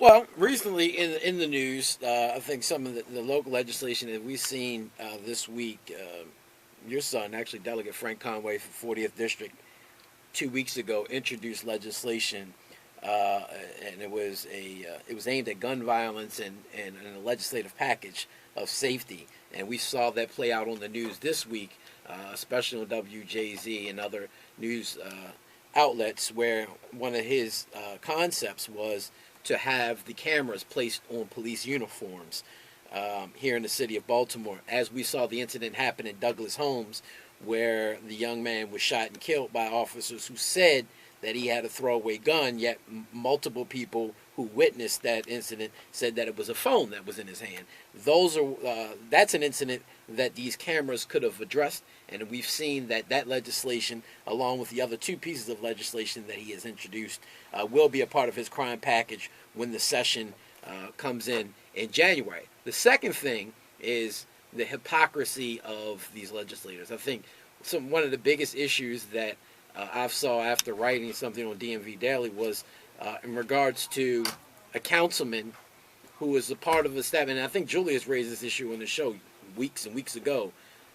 Well, recently in the news, I think some of the local legislation that we've seen this week, your son, actually Delegate Frank Conaway from 40th District, 2 weeks ago introduced legislation, and it was aimed at gun violence and a legislative package of safety, and we saw that play out on the news this week, especially on WJZ and other news outlets, where one of his concepts was to have the cameras placed on police uniforms here in the city of Baltimore. As we saw the incident happen in Douglas Homes, where the young man was shot and killed by officers who said that he had a throwaway gun, yet multiple people who witnessed that incident said that it was a phone that was in his hand. That's an incident that these cameras could have addressed, and we've seen that legislation, along with the other two pieces of legislation that he has introduced, will be a part of his crime package when the session comes in January. The second thing is the hypocrisy of these legislators. I think one of the biggest issues that I saw after writing something on DMV Daily was in regards to a councilman who was a part of a staff, and I think Julius raised this issue on the show weeks and weeks ago.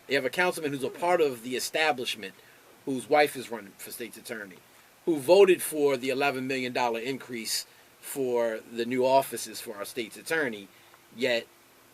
You have a councilman who's a part of the establishment, whose wife is running for state's attorney, who voted for the $11 million increase for the new offices for our state's attorney, yet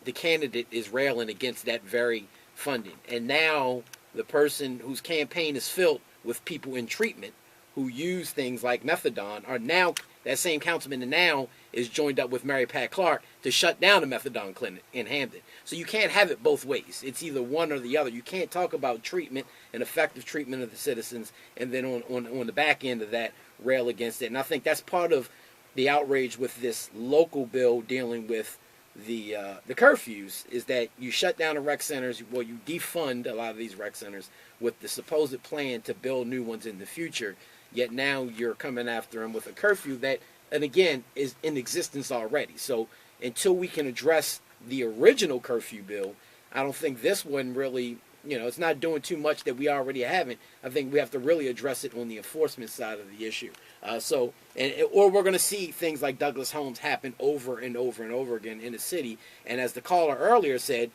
the candidate is railing against that very funding. And now the person whose campaign is filled with people in treatment who use things like methadone are now, that same councilman now is joined up with Mary Pat Clark to shut down a methadone clinic in Hampton. So you can't have it both ways. It's either one or the other. You can't talk about treatment and effective treatment of the citizens and then on the back end of that rail against it. And I think that's part of the outrage with this local bill dealing with the curfews, is that you shut down the rec centers, well, you defund a lot of these rec centers with the supposed plan to build new ones in the future, yet now you're coming after them with a curfew that, and again, is in existence already. So until we can address the original curfew bill, I don't think this one really, it's not doing too much that we already haven't. I think we have to really address it on the enforcement side of the issue. Or we're going to see things like Douglas Homes happen over and over and over again in the city. And as the caller earlier said,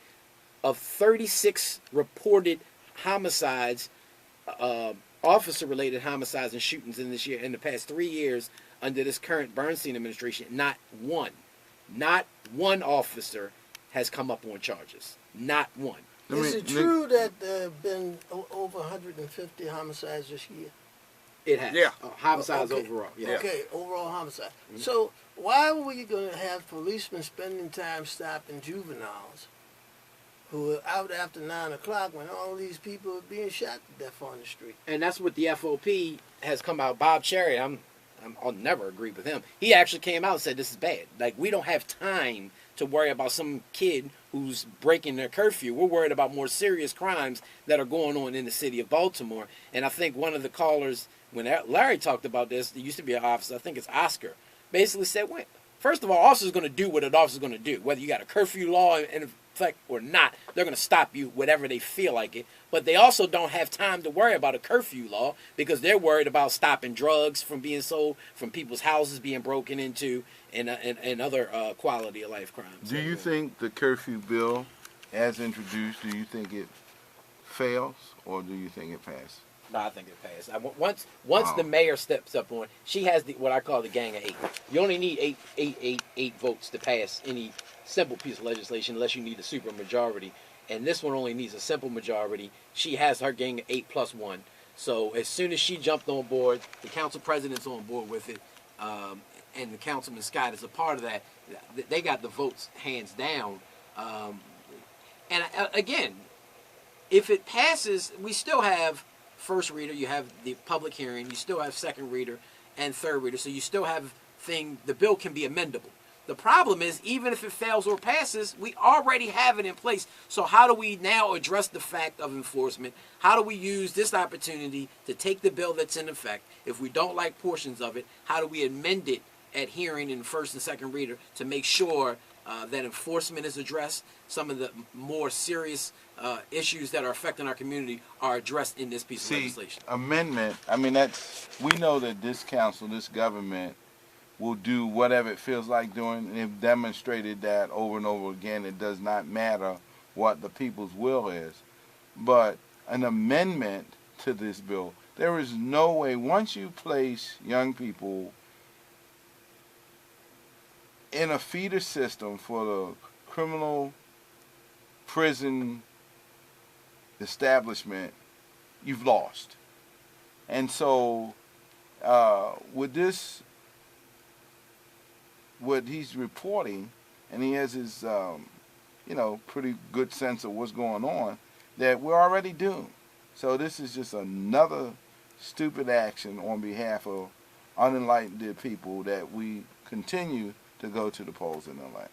of 36 reported homicides, officer-related homicides and shootings in the past 3 years under this current Bernstein administration, not one officer has come up on charges. Not one. Is it true that there have been over 150 homicides this year? It has. Yeah. Homicides Okay. overall. Yeah. Okay, overall homicide. Mm-hmm. So why are we going to have policemen spending time stopping juveniles who are out after 9 o'clock when all these people are being shot to death on the street? And that's what the FOP has come out. Bob Cherry, I'll never agree with him. He actually came out and said this is bad. Like, we don't have time to worry about some kid who's breaking their curfew. We're worried about more serious crimes that are going on in the city of Baltimore. And I think one of the callers, when Larry talked about this, there used to be an officer, I think it's Oscar, basically said, well, first of all, officers are going to do what an officer is going to do. Whether you got a curfew law in effect or not, they're going to stop you whatever they feel like it. But they also don't have time to worry about a curfew law because they're worried about stopping drugs from being sold, from people's houses being broken into, and other quality of life crimes. Do you think the curfew bill, as introduced, do you think it fails or do you think it passes? No, I think it passed. Once the mayor steps up on, she has what I call the gang of 8. You only need eight votes to pass any simple piece of legislation unless you need a super majority. And this one only needs a simple majority. She has her gang of 8 plus 1. So as soon as she jumped on board, the council president's on board with it, and the councilman Scott is a part of that. They got the votes hands down. And again, if it passes, we still have first reader, you have the public hearing, you still have second reader and third reader, so you still have the bill can be amendable. The problem is, even if it fails or passes, we already have it in place. So how do we now address the fact of enforcement? How do we use this opportunity to take the bill that's in effect? If we don't like portions of it, how do we amend it at hearing in first and second reader to make sure that enforcement is addressed? Some of the more serious issues that are affecting our community are addressed in this piece of legislation. Amendment, we know that this council, this government, will do whatever it feels like doing, and they've demonstrated that over and over again. It does not matter what the people's will is. But an amendment to this bill, there is no way, once you place young people in a feeder system for the criminal prison establishment, you've lost. And so with this, what he's reporting, and he has his pretty good sense of what's going on, that we're already doomed. So this is just another stupid action on behalf of unenlightened people that we continue to go to the polls and elect.